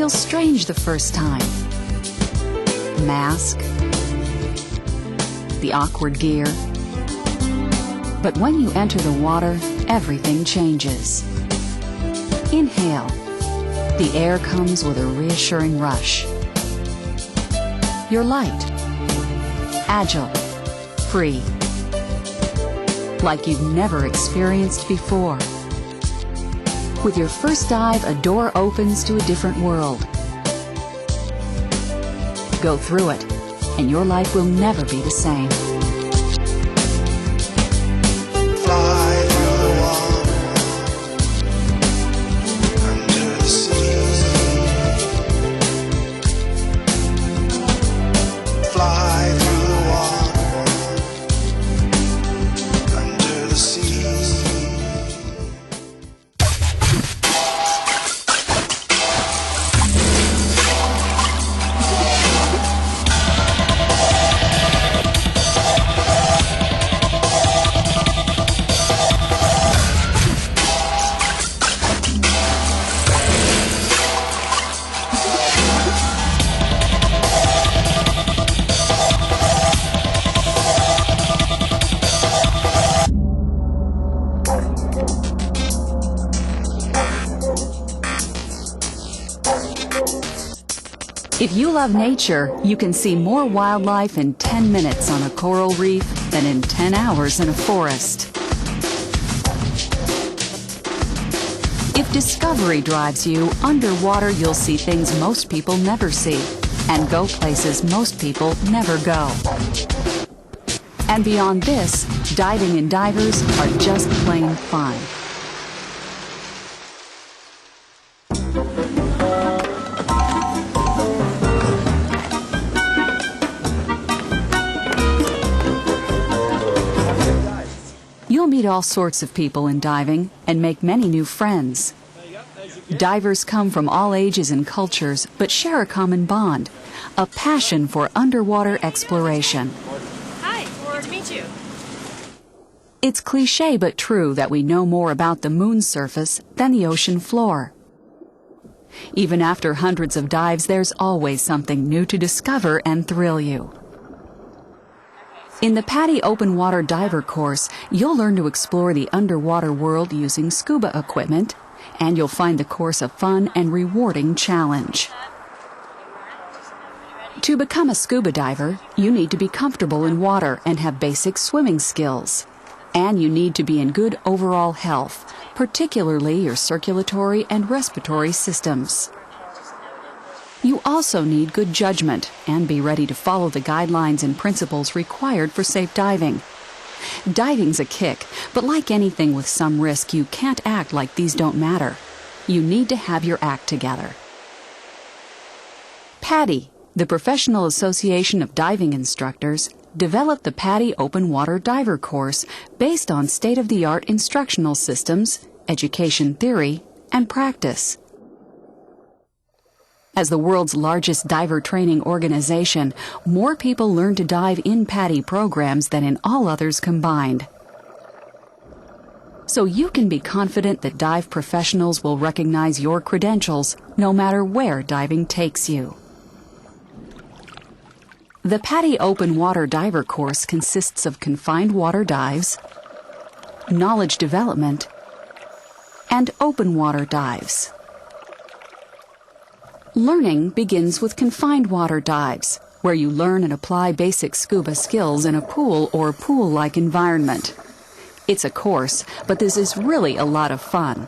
feel strange the first time. Mask, the awkward gear. But when you enter the water, everything changes. Inhale. The air comes with a reassuring rush. You're light, agile, free, like you've never experienced before. With your first dive, a door opens to a different world. Go through it, and your life will never be the same. Fly through the water, under the sea. Fly through the water, under the sea. If you love nature, you can see more wildlife in 10 minutes on a coral reef than in 10 hours in a forest. If discovery drives you, underwater you'll see things most people never see and go places most people never go. And beyond this, diving and divers are just plain fun. You'll meet all sorts of people in diving and make many new friends. Divers come from all ages and cultures, but share a common bond, a passion for underwater exploration. Hi, good to meet you. It's cliché but true that we know more about the moon's surface than the ocean floor. Even after hundreds of dives, there's always something new to discover and thrill you. In the PADI Open Water Diver course, you'll learn to explore the underwater world using scuba equipment, and you'll find the course a fun and rewarding challenge. To become a scuba diver, you need to be comfortable in water and have basic swimming skills. And you need to be in good overall health, particularly your circulatory and respiratory systems. You also need good judgment and be ready to follow the guidelines and principles required for safe diving. Diving's a kick, but like anything with some risk, you can't act like these don't matter. You need to have your act together. PADI, the Professional Association of Diving Instructors, developed the PADI Open Water Diver course based on state-of-the-art instructional systems, education theory, and practice. As the world's largest diver training organization, more people learn to dive in PADI programs than in all others combined. So you can be confident that dive professionals will recognize your credentials no matter where diving takes you. The PADI Open Water Diver course consists of confined water dives, knowledge development, and open water dives. Learning begins with confined water dives, where you learn and apply basic scuba skills in a pool or pool-like environment. It's a course, but this is really a lot of fun.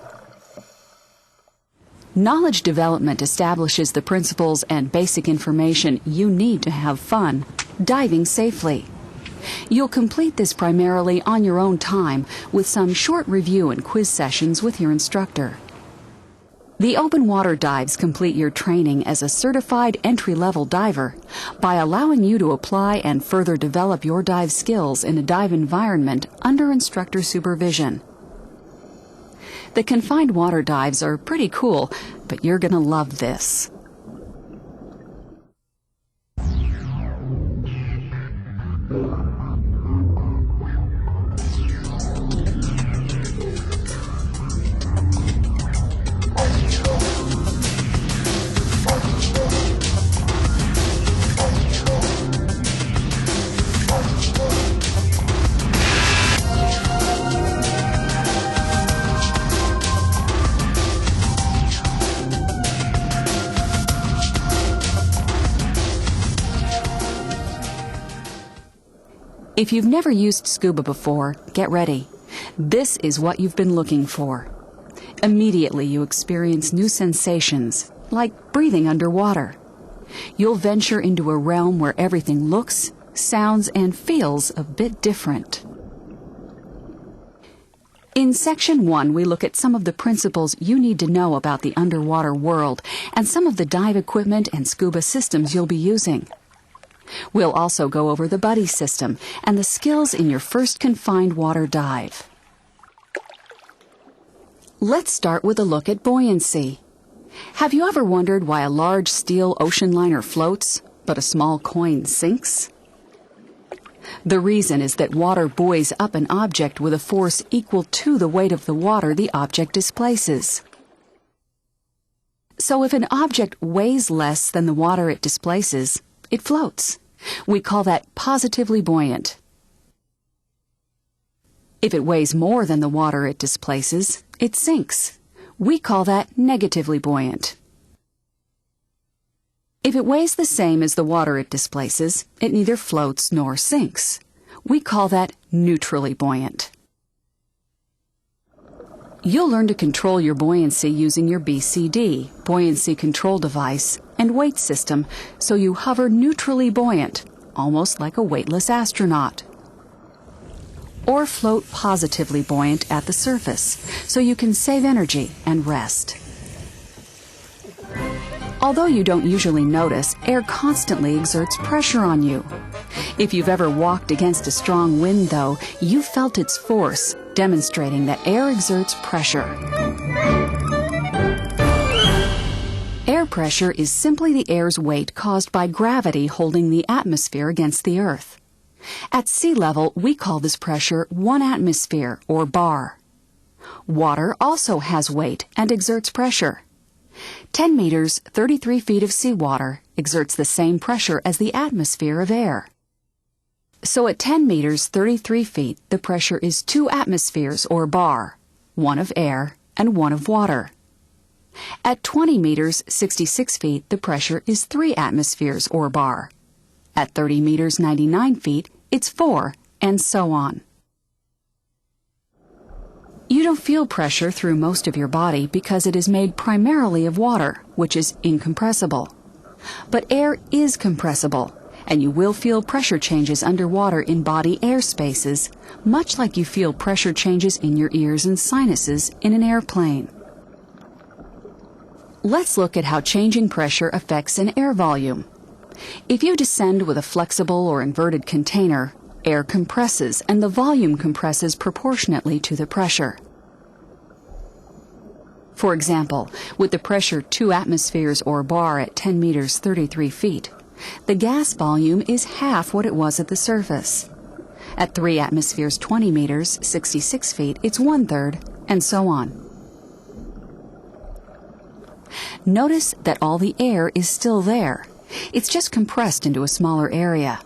Knowledge development establishes the principles and basic information you need to have fun, diving safely. You'll complete this primarily on your own time, with some short review and quiz sessions with your instructor. The open water dives complete your training as a certified entry-level diver by allowing you to apply and further develop your dive skills in a dive environment under instructor supervision. The confined water dives are pretty cool, but you're going to love this. If you've never used scuba before, get ready. This is what you've been looking for. Immediately you experience new sensations, like breathing underwater. You'll venture into a realm where everything looks, sounds, and feels a bit different. In Section 1, we look at some of the principles you need to know about the underwater world and some of the dive equipment and scuba systems you'll be using. We'll also go over the buddy system and the skills in your first confined water dive. Let's start with a look at buoyancy. Have you ever wondered why a large steel ocean liner floats, but a small coin sinks? The reason is that water buoys up an object with a force equal to the weight of the water the object displaces. So if an object weighs less than the water it displaces, it floats. We call that positively buoyant. If it weighs more than the water it displaces, it sinks. We call that negatively buoyant. If it weighs the same as the water it displaces, it neither floats nor sinks. We call that neutrally buoyant. You'll learn to control your buoyancy using your BCD, buoyancy control device, and weight system, so you hover neutrally buoyant, almost like a weightless astronaut. Or float positively buoyant at the surface, so you can save energy and rest. Although you don't usually notice, air constantly exerts pressure on you. If you've ever walked against a strong wind, though, you felt its force, demonstrating that air exerts pressure. Air pressure is simply the air's weight caused by gravity holding the atmosphere against the Earth. At sea level, we call this pressure 1 atmosphere, or bar. Water also has weight and exerts pressure. 10 meters, 33 feet of seawater exerts the same pressure as the atmosphere of air. So at 10 meters, 33 feet, the pressure is 2 atmospheres, or bar, 1 of air and 1 of water. At 20 meters, 66 feet, the pressure is 3 atmospheres, or bar. At 30 meters, 99 feet, it's 4, and so on. You don't feel pressure through most of your body because it is made primarily of water, which is incompressible. But air is compressible, and you will feel pressure changes underwater in body air spaces, much like you feel pressure changes in your ears and sinuses in an airplane. Let's look at how changing pressure affects an air volume. If you descend with a flexible or inverted container, air compresses and the volume compresses proportionately to the pressure. For example, with the pressure 2 atmospheres or bar at 10 meters 33 feet, the gas volume is half what it was at the surface. At 3 atmospheres 20 meters 66 feet, it's 1/3, and so on. Notice that all the air is still there. It's just compressed into a smaller area.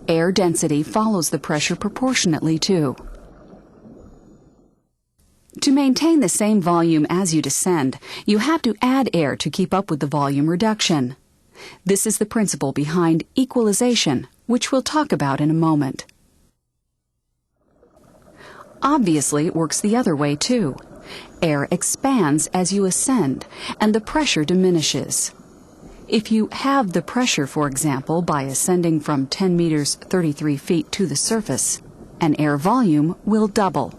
Air density follows the pressure proportionately, too. To maintain the same volume as you descend, you have to add air to keep up with the volume reduction. This is the principle behind equalization, which we'll talk about in a moment. Obviously, it works the other way, too. Air expands as you ascend, and the pressure diminishes. If you halve the pressure, for example, by ascending from 10 meters 33 feet to the surface, an air volume will double.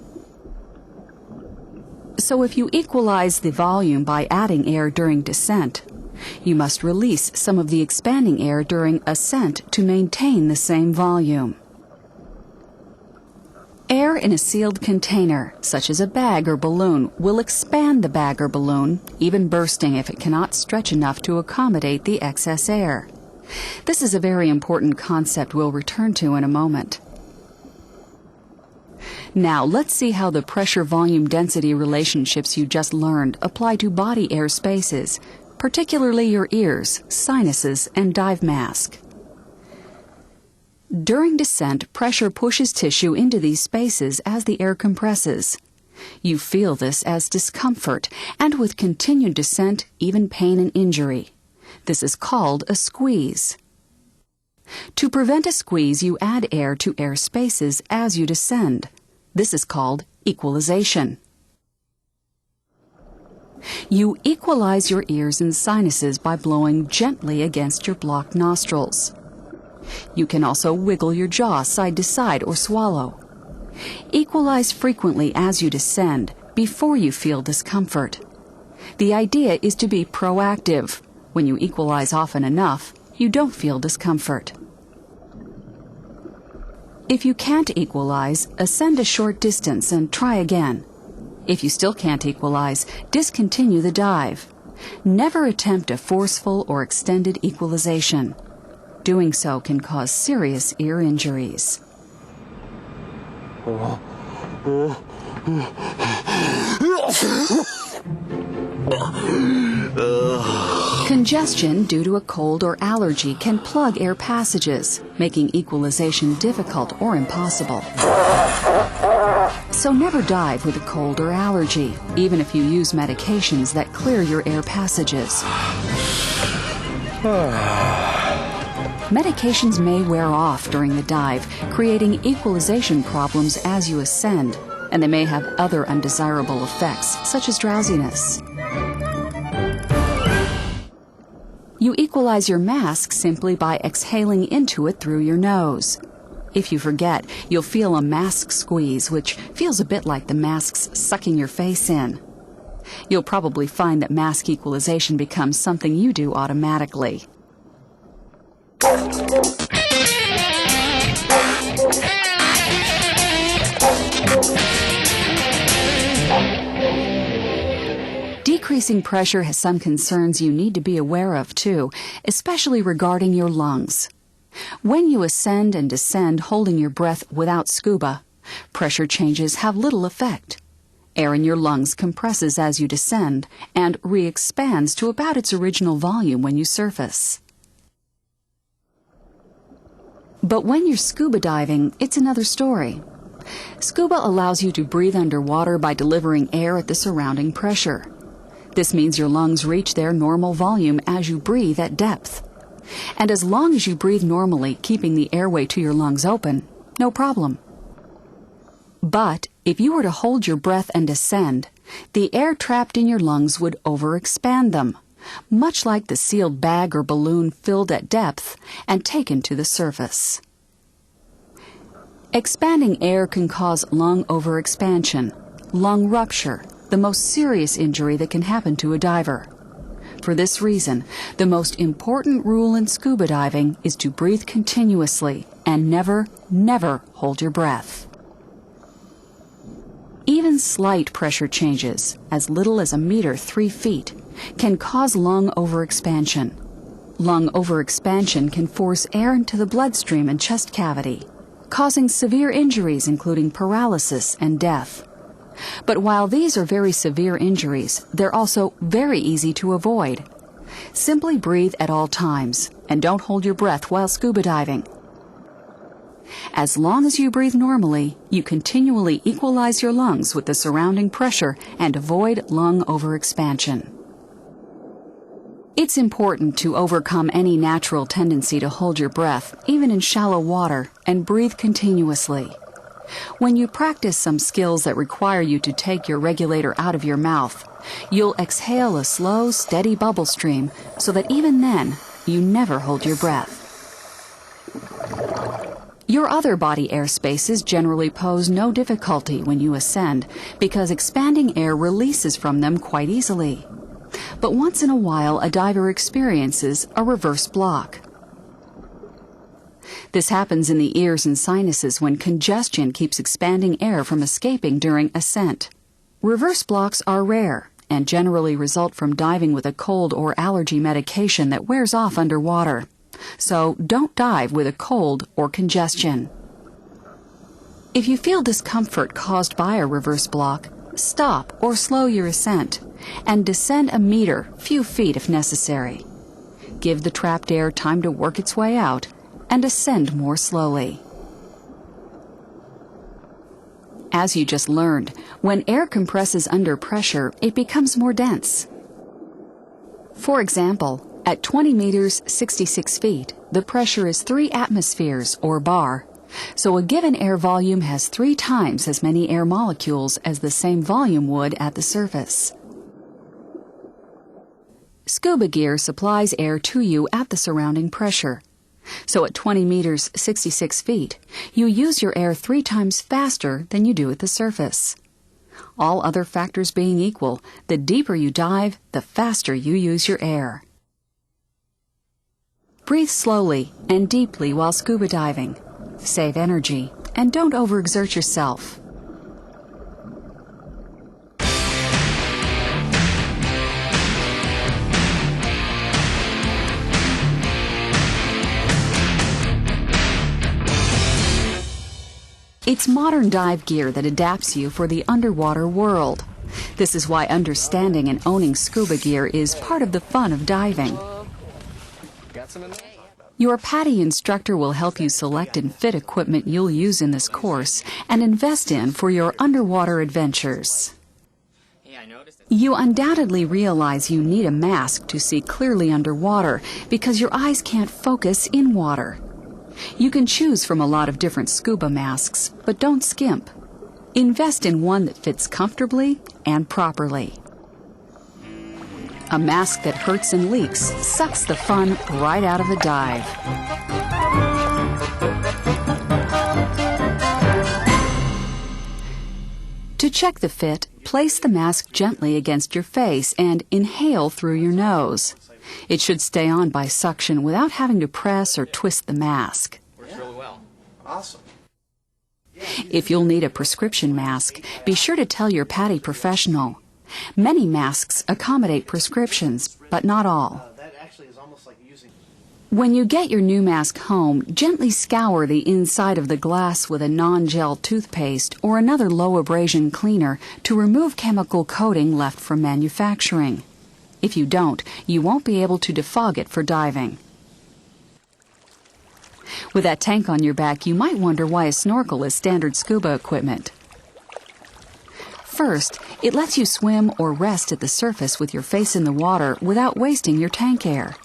So if you equalize the volume by adding air during descent, you must release some of the expanding air during ascent to maintain the same volume. Air in a sealed container, such as a bag or balloon, will expand the bag or balloon, even bursting if it cannot stretch enough to accommodate the excess air. This is a very important concept we'll return to in a moment. Now let's see how the pressure-volume density relationships you just learned apply to body air spaces, particularly your ears, sinuses, and dive mask. During descent, pressure pushes tissue into these spaces as the air compresses. You feel this as discomfort, and with continued descent, even pain and injury. This is called a squeeze. To prevent a squeeze, you add air to air spaces as you descend. This is called equalization. You equalize your ears and sinuses by blowing gently against your blocked nostrils. You can also wiggle your jaw side to side or swallow. Equalize frequently as you descend before you feel discomfort. The idea is to be proactive. When you equalize often enough, you don't feel discomfort. If you can't equalize, ascend a short distance and try again. If you still can't equalize, discontinue the dive. Never attempt a forceful or extended equalization. Doing so can cause serious ear injuries. Congestion due to a cold or allergy can plug air passages, making equalization difficult or impossible. So never dive with a cold or allergy, even if you use medications that clear your air passages. Medications may wear off during the dive, creating equalization problems as you ascend, and they may have other undesirable effects, such as drowsiness. You equalize your mask simply by exhaling into it through your nose. If you forget, you'll feel a mask squeeze, which feels a bit like the mask's sucking your face in. You'll probably find that mask equalization becomes something you do automatically. Decreasing pressure has some concerns you need to be aware of, too, especially regarding your lungs. When you ascend and descend holding your breath without scuba, pressure changes have little effect. Air in your lungs compresses as you descend and re-expands to about its original volume when you surface. But when you're scuba diving, it's another story. Scuba allows you to breathe underwater by delivering air at the surrounding pressure. This means your lungs reach their normal volume as you breathe at depth. And as long as you breathe normally, keeping the airway to your lungs open, no problem. But if you were to hold your breath and descend, the air trapped in your lungs would overexpand them, much like the sealed bag or balloon filled at depth and taken to the surface. Expanding air can cause lung overexpansion, lung rupture, the most serious injury that can happen to a diver. For this reason, the most important rule in scuba diving is to breathe continuously and never, never hold your breath. Even slight pressure changes, as little as a meter 3 feet, can cause lung overexpansion. Lung overexpansion can force air into the bloodstream and chest cavity, causing severe injuries including paralysis and death. But while these are very severe injuries, they're also very easy to avoid. Simply breathe at all times, and don't hold your breath while scuba diving. As long as you breathe normally, you continually equalize your lungs with the surrounding pressure and avoid lung overexpansion. It's important to overcome any natural tendency to hold your breath, even in shallow water, and breathe continuously. When you practice some skills that require you to take your regulator out of your mouth, you'll exhale a slow, steady bubble stream so that even then, you never hold your breath. Your other body air spaces generally pose no difficulty when you ascend because expanding air releases from them quite easily. But once in a while, a diver experiences a reverse block. This happens in the ears and sinuses when congestion keeps expanding air from escaping during ascent. Reverse blocks are rare and generally result from diving with a cold or allergy medication that wears off underwater. So don't dive with a cold or congestion. If you feel discomfort caused by a reverse block, stop or slow your ascent and descend a meter, few feet if necessary. Give the trapped air time to work its way out and ascend more slowly. As you just learned, when air compresses under pressure, it becomes more dense. For example, at 20 meters, 66 feet, the pressure is 3 atmospheres, or bar, so a given air volume has 3 times as many air molecules as the same volume would at the surface. Scuba gear supplies air to you at the surrounding pressure. So at 20 meters, 66 feet, you use your air 3 times faster than you do at the surface. All other factors being equal, the deeper you dive, the faster you use your air. Breathe slowly and deeply while scuba diving. Save energy and don't overexert yourself. It's modern dive gear that adapts you for the underwater world. This is why understanding and owning scuba gear is part of the fun of diving. Your PADI instructor will help you select and fit equipment you'll use in this course and invest in for your underwater adventures. You undoubtedly realize you need a mask to see clearly underwater because your eyes can't focus in water. You can choose from a lot of different scuba masks, but don't skimp. Invest in one that fits comfortably and properly. A mask that hurts and leaks sucks the fun right out of the dive. To check the fit, place the mask gently against your face and inhale through your nose. It should stay on by suction without having to press or twist the mask. Works really well. Awesome. If you'll need a prescription mask, be sure to tell your PADI professional. Many masks accommodate prescriptions, but not all. When you get your new mask home, gently scour the inside of the glass with a non-gel toothpaste or another low abrasion cleaner to remove chemical coating left from manufacturing. If you don't, you won't be able to defog it for diving. With that tank on your back, you might wonder why a snorkel is standard scuba equipment. First, it lets you swim or rest at the surface with your face in the water without wasting your tank air.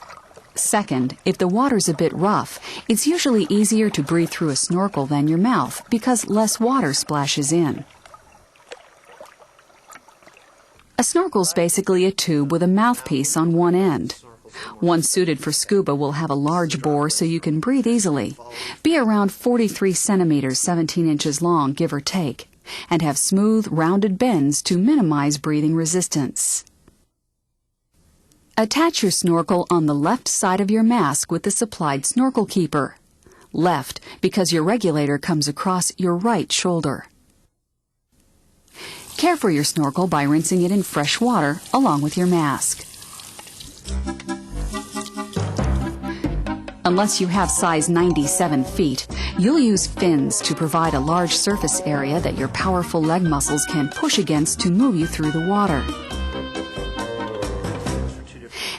Second, if the water's a bit rough, it's usually easier to breathe through a snorkel than your mouth because less water splashes in. A snorkel's basically a tube with a mouthpiece on one end. One suited for scuba will have a large bore so you can breathe easily, be around 43 centimeters, 17 inches long, give or take, and have smooth, rounded bends to minimize breathing resistance. Attach your snorkel on the left side of your mask with the supplied snorkel keeper. Left, because your regulator comes across your right shoulder. Care for your snorkel by rinsing it in fresh water along with your mask. Unless you have size 97 feet, you'll use fins to provide a large surface area that your powerful leg muscles can push against to move you through the water.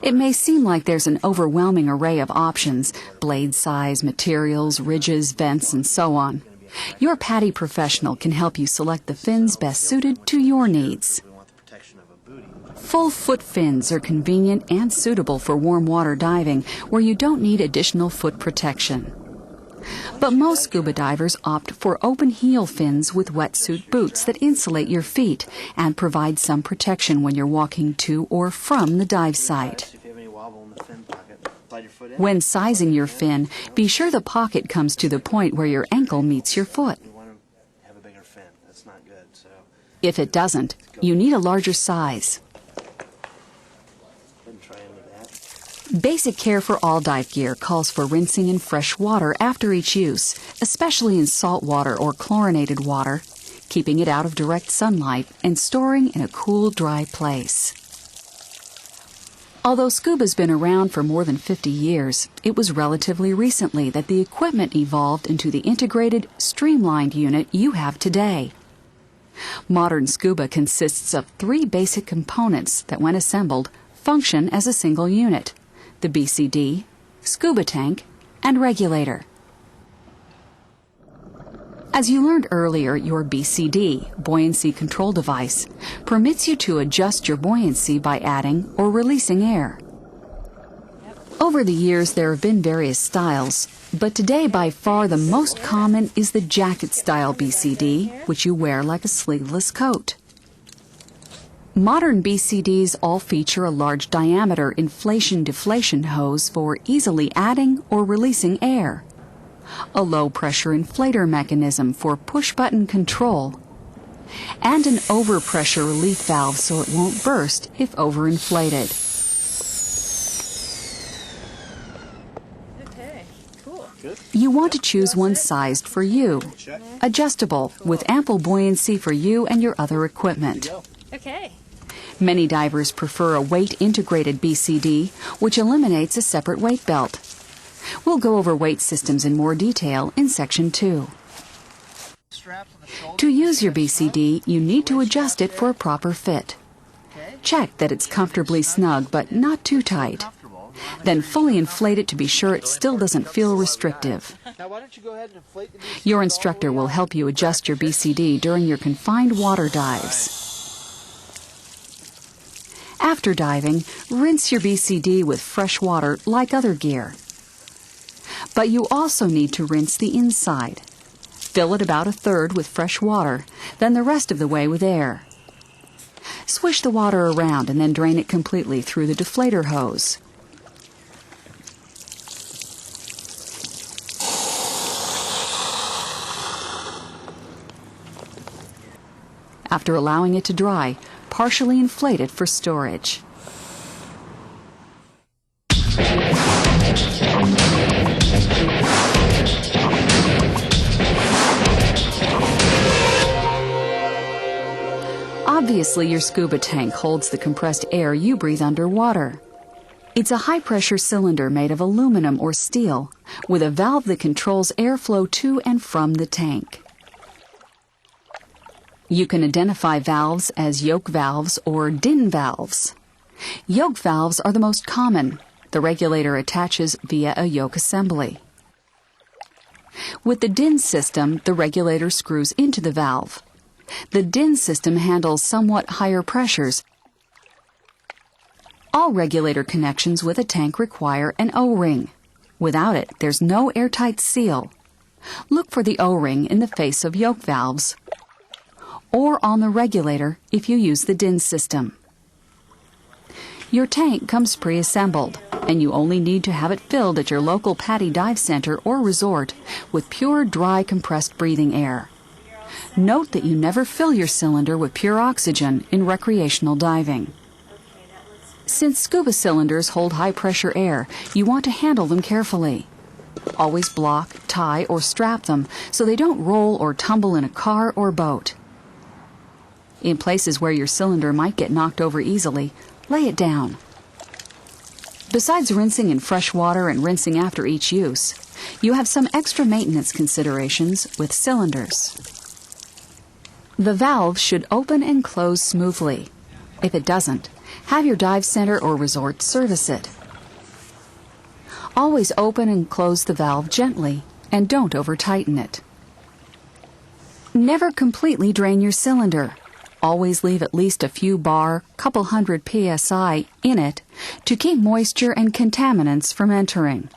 It may seem like there's an overwhelming array of options, blade size, materials, ridges, vents, and so on. Your PADI professional can help you select the fins best suited to your needs. Full foot fins are convenient and suitable for warm water diving where you don't need additional foot protection. But most scuba divers opt for open heel fins with wetsuit boots that insulate your feet and provide some protection when you're walking to or from the dive site. When sizing your fin, be sure the pocket comes to the point where your ankle meets your foot. If it doesn't, you need a larger size. Basic care for all dive gear calls for rinsing in fresh water after each use, especially in salt water or chlorinated water, keeping it out of direct sunlight, and storing in a cool, dry place. Although scuba's been around for more than 50 years, it was relatively recently that the equipment evolved into the integrated, streamlined unit you have today. Modern scuba consists of 3 basic components that, when assembled, function as a single unit: the BCD, scuba tank, and regulator. As you learned earlier, your BCD, buoyancy control device, permits you to adjust your buoyancy by adding or releasing air. Over the years, there have been various styles, but today by far the most common is the jacket-style BCD, which you wear like a sleeveless coat. Modern BCDs all feature a large diameter inflation-deflation hose for easily adding or releasing air, a low-pressure inflator mechanism for push-button control, and an overpressure relief valve so it won't burst if overinflated. Okay, cool. You want to choose one sized for you, adjustable, with ample buoyancy for you and your other equipment. Okay. Many divers prefer a weight-integrated BCD, which eliminates a separate weight belt. We'll go over weight systems in more detail in Section 2. To use your BCD, you need to adjust it for a proper fit. Check that it's comfortably snug but not too tight. Then fully inflate it to be sure it still doesn't feel restrictive. Your instructor will help you adjust your BCD during your confined water dives. After diving, rinse your BCD with fresh water like other gear. But you also need to rinse the inside. Fill it about 1/3 with fresh water, then the rest of the way with air. Swish the water around and then drain it completely through the deflator hose. After allowing it to dry, partially inflate it for storage. Obviously, your scuba tank holds the compressed air you breathe underwater. It's a high-pressure cylinder made of aluminum or steel, with a valve that controls airflow to and from the tank. You can identify valves as yoke valves or DIN valves. Yoke valves are the most common. The regulator attaches via a yoke assembly. With the DIN system, the regulator screws into the valve. The DIN system handles somewhat higher pressures. All regulator connections with a tank require an O-ring. Without it, there's no airtight seal. Look for the O-ring in the face of yoke valves, or on the regulator if you use the DIN system. Your tank comes pre-assembled, and you only need to have it filled at your local PADI dive center or resort with pure, dry, compressed breathing air. Note that you never fill your cylinder with pure oxygen in recreational diving. Since scuba cylinders hold high-pressure air, you want to handle them carefully. Always block, tie, or strap them so they don't roll or tumble in a car or boat. In places where your cylinder might get knocked over easily, lay it down. Besides rinsing in fresh water and rinsing after each use, you have some extra maintenance considerations with cylinders. The valve should open and close smoothly. If it doesn't, have your dive center or resort service it. Always open and close the valve gently and don't over-tighten it. Never completely drain your cylinder. Always leave at least a few bar, couple hundred psi in it to keep moisture and contaminants from entering.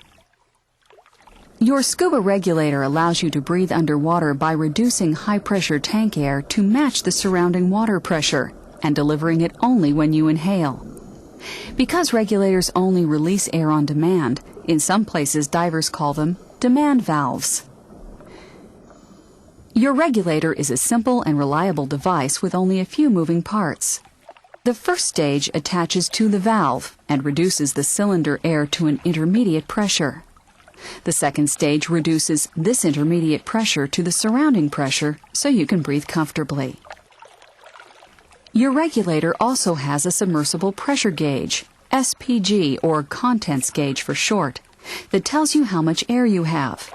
Your scuba regulator allows you to breathe underwater by reducing high-pressure tank air to match the surrounding water pressure and delivering it only when you inhale. Because regulators only release air on demand, in some places divers call them demand valves. Your regulator is a simple and reliable device with only a few moving parts. The first stage attaches to the valve and reduces the cylinder air to an intermediate pressure. The second stage reduces this intermediate pressure to the surrounding pressure so you can breathe comfortably. Your regulator also has a submersible pressure gauge, SPG or contents gauge for short, that tells you how much air you have.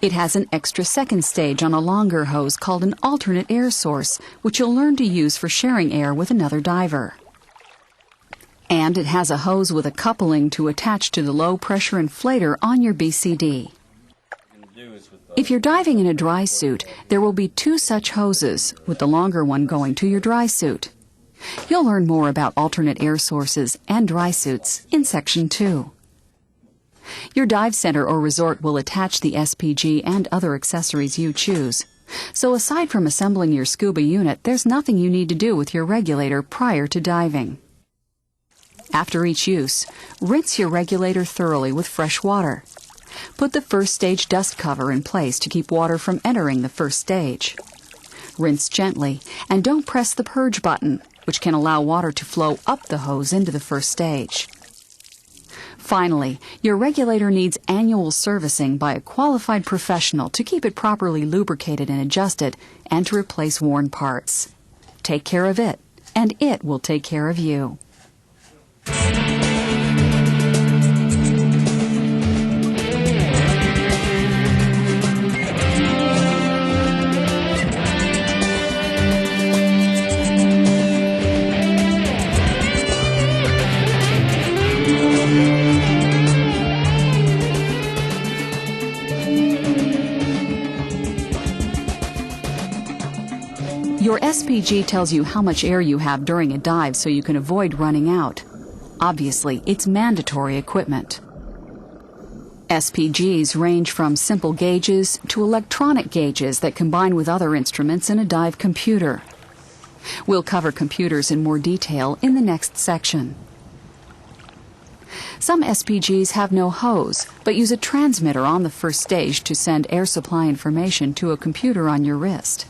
It has an extra second stage on a longer hose called an alternate air source, which you'll learn to use for sharing air with another diver. And it has a hose with a coupling to attach to the low-pressure inflator on your BCD. If you're diving in a dry suit, there will be 2 such hoses, with the longer one going to your dry suit. You'll learn more about alternate air sources and dry suits in Section 2. Your dive center or resort will attach the SPG and other accessories you choose. So aside from assembling your scuba unit, there's nothing you need to do with your regulator prior to diving. After each use, rinse your regulator thoroughly with fresh water. Put the first stage dust cover in place to keep water from entering the first stage. Rinse gently and don't press the purge button, which can allow water to flow up the hose into the first stage. Finally, your regulator needs annual servicing by a qualified professional to keep it properly lubricated and adjusted and to replace worn parts. Take care of it, and it will take care of you. Your SPG tells you how much air you have during a dive so you can avoid running out. Obviously, it's mandatory equipment. SPGs range from simple gauges to electronic gauges that combine with other instruments in a dive computer. We'll cover computers in more detail in the next section. Some SPGs have no hose, but use a transmitter on the first stage to send air supply information to a computer on your wrist.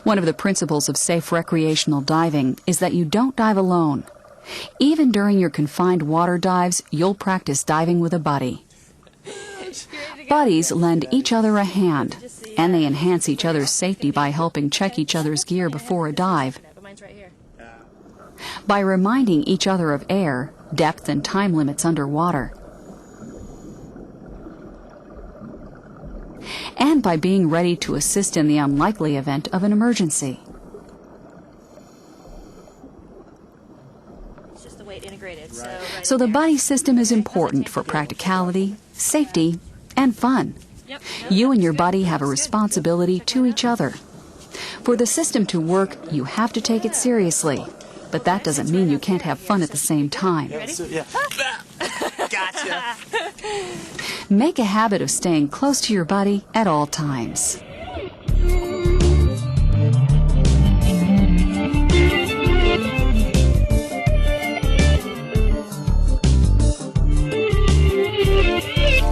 One of the principles of safe recreational diving is that you don't dive alone. Even during your confined water dives, you'll practice diving with a buddy. Buddies lend each other a hand, and they enhance each other's safety by helping check each other's gear before a dive. By reminding each other of air, depth, and time limits underwater. And by being ready to assist in the unlikely event of an emergency. It's just the way it integrated. So the buddy system is important for practicality, safety, and fun. You and your buddy have a responsibility to each other. For the system to work, you have to take it seriously. But that doesn't mean you can't have fun at the same time. Gotcha. Make a habit of staying close to your buddy at all times.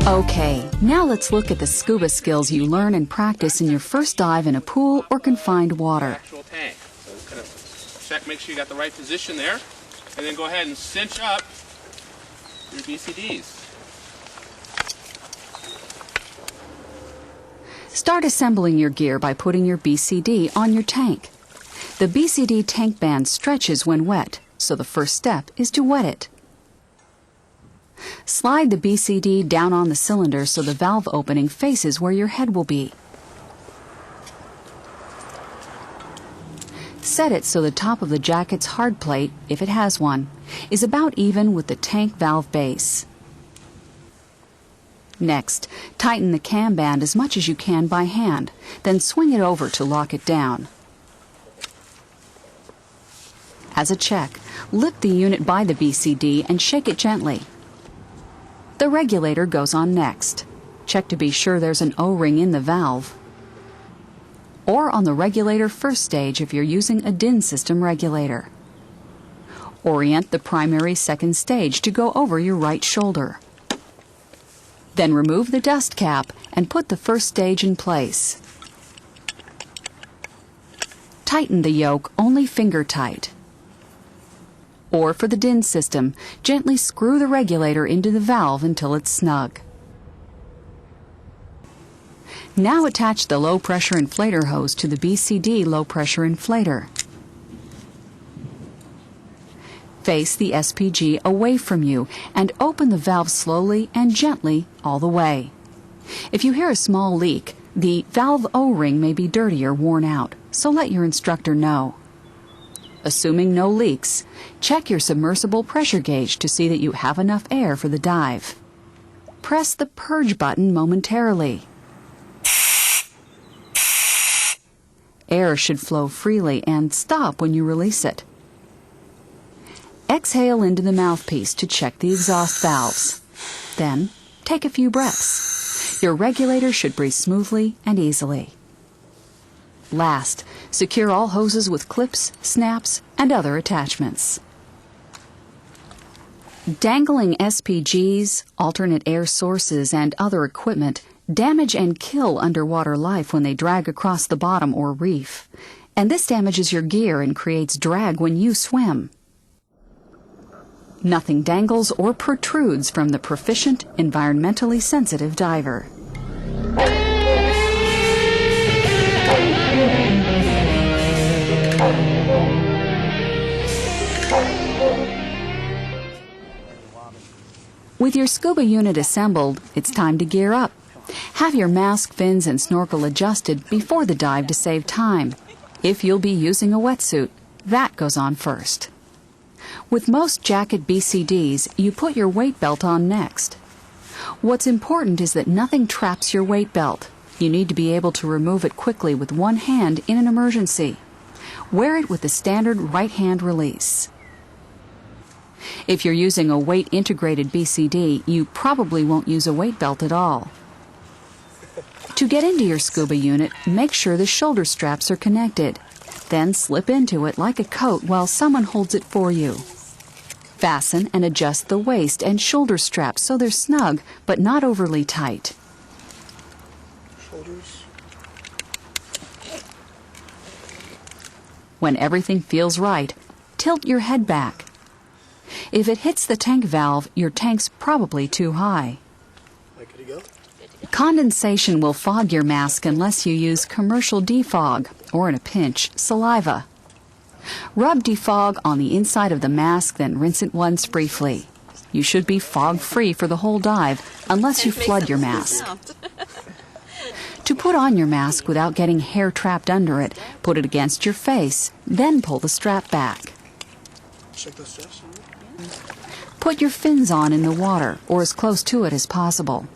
Okay, now let's look at the scuba skills you learn and practice in your first dive in a pool or confined water. Actual tank. So kind of check, make sure you got the right position there, and then go ahead and cinch up your BCDs. Start assembling your gear by putting your BCD on your tank. The BCD tank band stretches when wet, so the first step is to wet it. Slide the BCD down on the cylinder so the valve opening faces where your head will be. Set it so the top of the jacket's hard plate, if it has one, is about even with the tank valve base. Next, tighten the cam band as much as you can by hand, then swing it over to lock it down. As a check, lift the unit by the BCD and shake it gently. The regulator goes on next. Check to be sure there's an O-ring in the valve. Or on the regulator first stage if you're using a DIN system regulator. Orient the primary second stage to go over your right shoulder. Then remove the dust cap and put the first stage in place. Tighten the yoke only finger tight. Or for the DIN system, gently screw the regulator into the valve until it's snug. Now attach the low-pressure inflator hose to the BCD low-pressure inflator. Face the SPG away from you and open the valve slowly and gently all the way. If you hear a small leak, the valve O-ring may be dirty or worn out, so let your instructor know. Assuming no leaks, check your submersible pressure gauge to see that you have enough air for the dive. Press the purge button momentarily. Air air should flow freely and stop when you release it. Exhale into the mouthpiece to check the exhaust valves. Then, take a few breaths. Your regulator should breathe smoothly and easily. Last, secure all hoses with clips, snaps, and other attachments. Dangling SPGs, alternate air sources, and other equipment damage and kill underwater life when they drag across the bottom or reef. And this damages your gear and creates drag when you swim. Nothing dangles or protrudes from the proficient, environmentally sensitive diver. With your scuba unit assembled, it's time to gear up. Have your mask, fins, and snorkel adjusted before the dive to save time. If you'll be using a wetsuit, that goes on first. With most jacket BCDs, you put your weight belt on next. What's important is that nothing traps your weight belt. You need to be able to remove it quickly with one hand in an emergency. Wear it with the standard right hand release. If you're using a weight-integrated BCD, you probably won't use a weight belt at all. To get into your scuba unit, make sure the shoulder straps are connected. Then slip into it like a coat while someone holds it for you. Fasten and adjust the waist and shoulder straps so they're snug but not overly tight. Shoulders. When everything feels right, tilt your head back. If it hits the tank valve, your tank's probably too high. Good to go. Condensation will fog your mask unless you use commercial defog, or in a pinch, saliva. Rub defog on the inside of the mask, then rinse it once briefly. You should be fog-free for the whole dive, unless you flood your mask. To put on your mask without getting hair trapped under it, put it against your face, then pull the strap back. Check those straps. Put your fins on in the water, or as close to it as possible.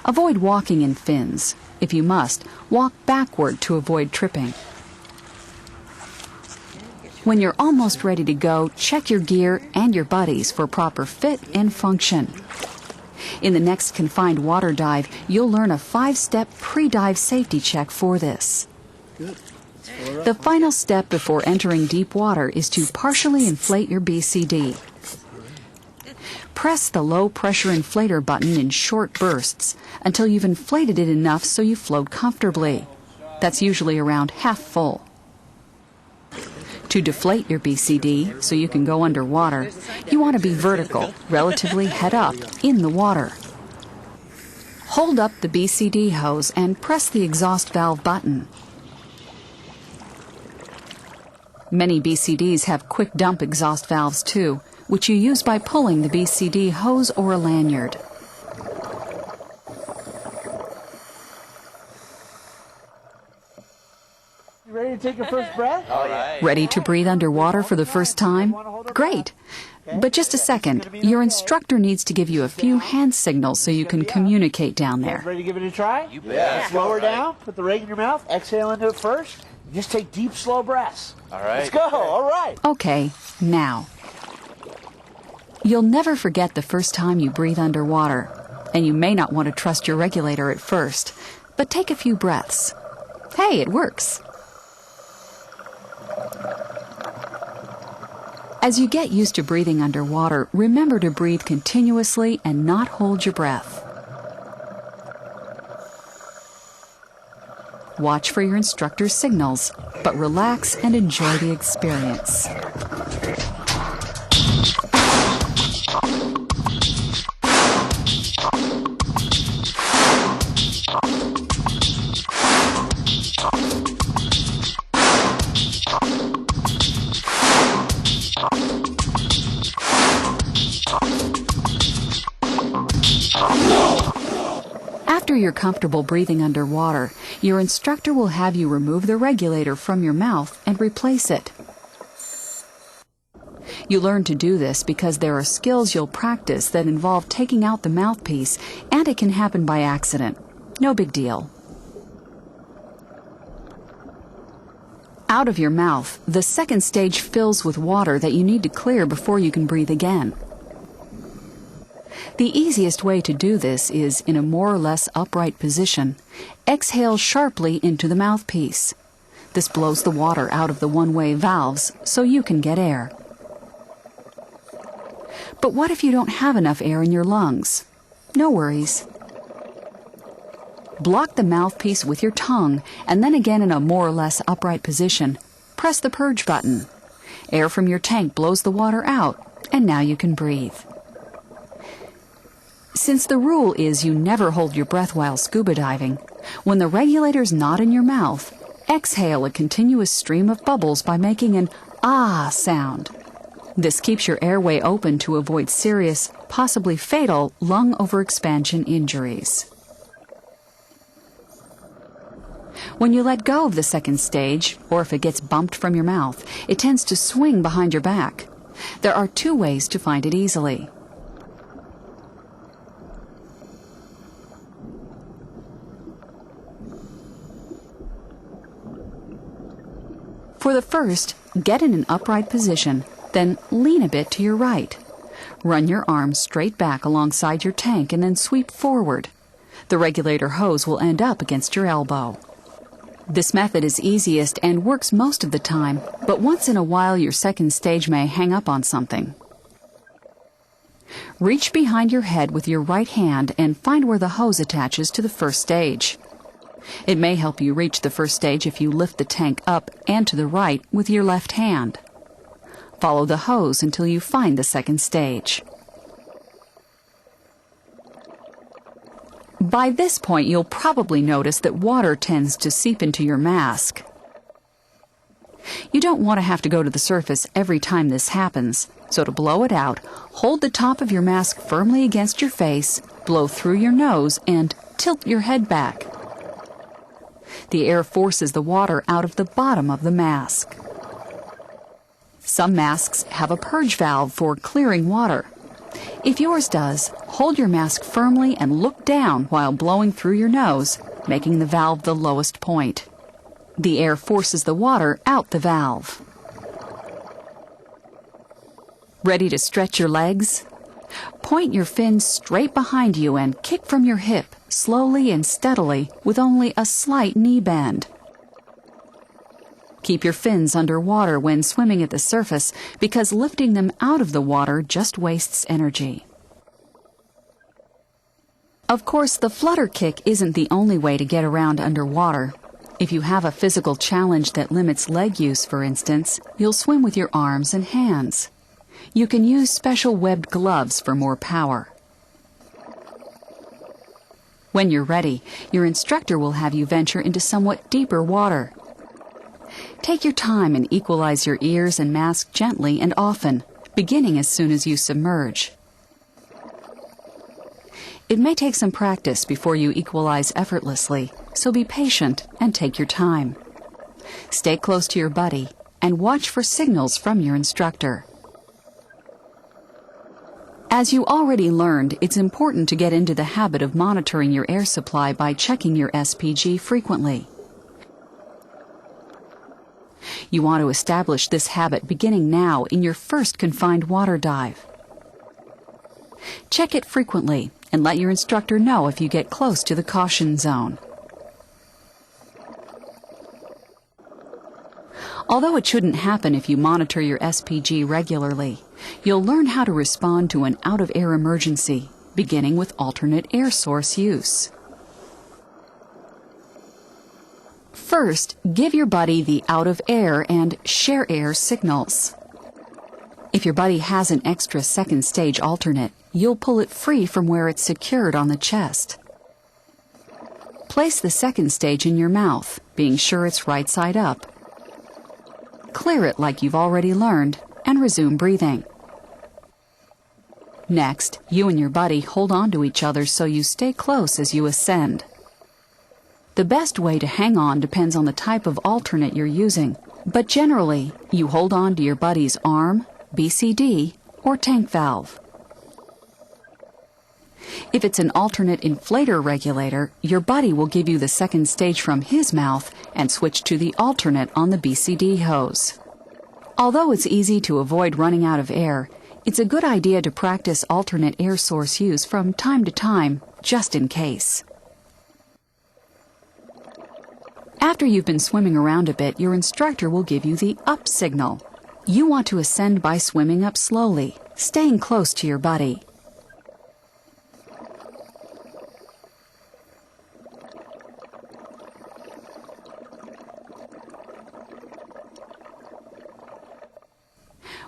Avoid walking in fins. If you must, walk backward to avoid tripping. When you're almost ready to go, check your gear and your buddies for proper fit and function. In the next confined water dive, you'll learn a 5-step pre-dive safety check for this. Good. The final step before entering deep water is to partially inflate your BCD. Press the low-pressure inflator button in short bursts until you've inflated it enough so you float comfortably. That's usually around half full. To deflate your BCD so you can go underwater, you want to be vertical, relatively head up, in the water. Hold up the BCD hose and press the exhaust valve button. Many BCDs have quick dump exhaust valves too, which you use by pulling the BCD hose or a lanyard. You ready to take your first breath? All right. Ready to breathe underwater for the first time? Great! But just a second, your instructor needs to give you a few hand signals so you can communicate down there. Ready to give it a try? You bet. Slow her down, put the rag in your mouth, exhale into it first. Just take deep, slow breaths. All right. Let's go, all right. Okay, now. You'll never forget the first time you breathe underwater, and you may not want to trust your regulator at first, but take a few breaths. Hey, it works. As you get used to breathing underwater, remember to breathe continuously and not hold your breath. Watch for your instructor's signals, but relax and enjoy the experience. After you're comfortable breathing underwater, your instructor will have you remove the regulator from your mouth and replace it. You learn to do this because there are skills you'll practice that involve taking out the mouthpiece, and it can happen by accident. No big deal. Out of your mouth, the second stage fills with water that you need to clear before you can breathe again. The easiest way to do this is in a more or less upright position. Exhale sharply into the mouthpiece. This blows the water out of the one-way valves so you can get air. But what if you don't have enough air in your lungs? No worries. Block the mouthpiece with your tongue, and then again in a more or less upright position, press the purge button. Air from your tank blows the water out, and now you can breathe. Since the rule is you never hold your breath while scuba diving, when the regulator's not in your mouth, exhale a continuous stream of bubbles by making an ah sound. This keeps your airway open to avoid serious, possibly fatal, lung overexpansion injuries. When you let go of the second stage, or if it gets bumped from your mouth, it tends to swing behind your back. There are two ways to find it easily. For the first, get in an upright position, then lean a bit to your right. Run your arms straight back alongside your tank and then sweep forward. The regulator hose will end up against your elbow. This method is easiest and works most of the time, but once in a while your second stage may hang up on something. Reach behind your head with your right hand and find where the hose attaches to the first stage. It may help you reach the first stage if you lift the tank up and to the right with your left hand. Follow the hose until you find the second stage. By this point, you'll probably notice that water tends to seep into your mask. You don't want to have to go to the surface every time this happens, so to blow it out, hold the top of your mask firmly against your face, blow through your nose, and tilt your head back. The air forces the water out of the bottom of the mask. Some masks have a purge valve for clearing water. If yours does, hold your mask firmly and look down while blowing through your nose, making the valve the lowest point. The air forces the water out the valve. Ready to stretch your legs? Point your fins straight behind you and kick from your hip, slowly and steadily, with only a slight knee bend. Keep your fins underwater when swimming at the surface because lifting them out of the water just wastes energy. Of course, the flutter kick isn't the only way to get around underwater. If you have a physical challenge that limits leg use, for instance, you'll swim with your arms and hands. You can use special webbed gloves for more power. When you're ready, your instructor will have you venture into somewhat deeper water. Take your time and equalize your ears and mask gently and often, beginning as soon as you submerge. It may take some practice before you equalize effortlessly, so be patient and take your time. Stay close to your buddy and watch for signals from your instructor. As you already learned, it's important to get into the habit of monitoring your air supply by checking your SPG frequently. You want to establish this habit beginning now in your first confined water dive. Check it frequently and let your instructor know if you get close to the caution zone. Although it shouldn't happen if you monitor your SPG regularly, you'll learn how to respond to an out-of-air emergency, beginning with alternate air source use. First, give your buddy the out-of-air and share air signals. If your buddy has an extra second stage alternate, you'll pull it free from where it's secured on the chest. Place the second stage in your mouth, being sure it's right side up. Clear it like you've already learned, and resume breathing. Next, you and your buddy hold on to each other so you stay close as you ascend. The best way to hang on depends on the type of alternate you're using, but generally, you hold on to your buddy's arm, BCD, or tank valve. If it's an alternate inflator regulator, your buddy will give you the second stage from his mouth and switch to the alternate on the BCD hose. Although it's easy to avoid running out of air, it's a good idea to practice alternate air source use from time to time, just in case. After you've been swimming around a bit, your instructor will give you the up signal. You want to ascend by swimming up slowly, staying close to your buddy.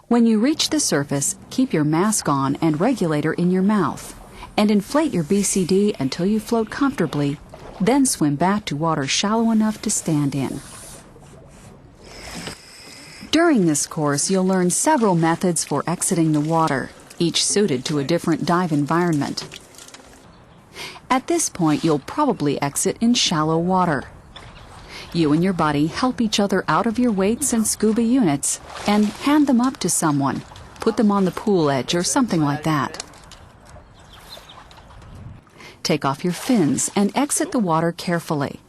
When you reach the surface, keep your mask on and regulator in your mouth, and inflate your BCD until you float comfortably, then swim back to water shallow enough to stand in. During this course, you'll learn several methods for exiting the water, each suited to a different dive environment. At this point, you'll probably exit in shallow water. You and your buddy help each other out of your weights and scuba units and hand them up to someone. Put them on the pool edge or something like that. Take off your fins and exit the water carefully.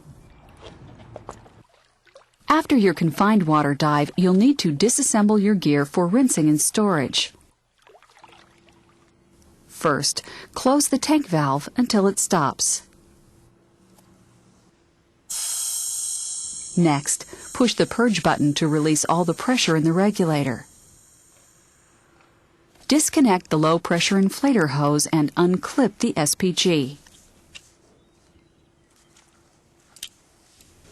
After your confined water dive, you'll need to disassemble your gear for rinsing and storage. First, close the tank valve until it stops. Next, push the purge button to release all the pressure in the regulator. Disconnect the low-pressure inflator hose and unclip the SPG.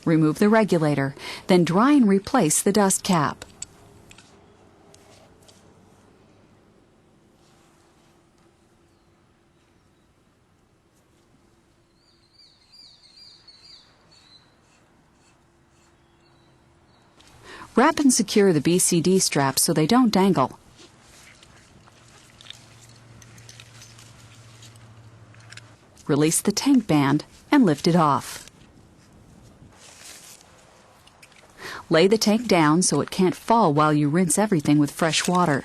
Remove the regulator, then dry and replace the dust cap. Wrap and secure the BCD straps so they don't dangle. Release the tank band and lift it off. Lay the tank down so it can't fall while you rinse everything with fresh water.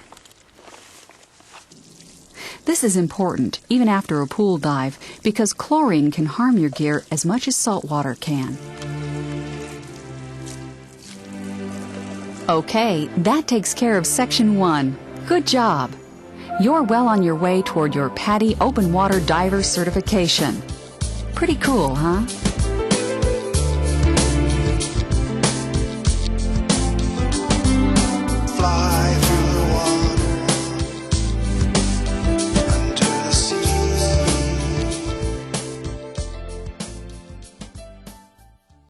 This is important, even after a pool dive, because chlorine can harm your gear as much as salt water can. Okay, that takes care of Section 1. Good job! You're well on your way toward your PADI Open Water Diver certification. Pretty cool, huh?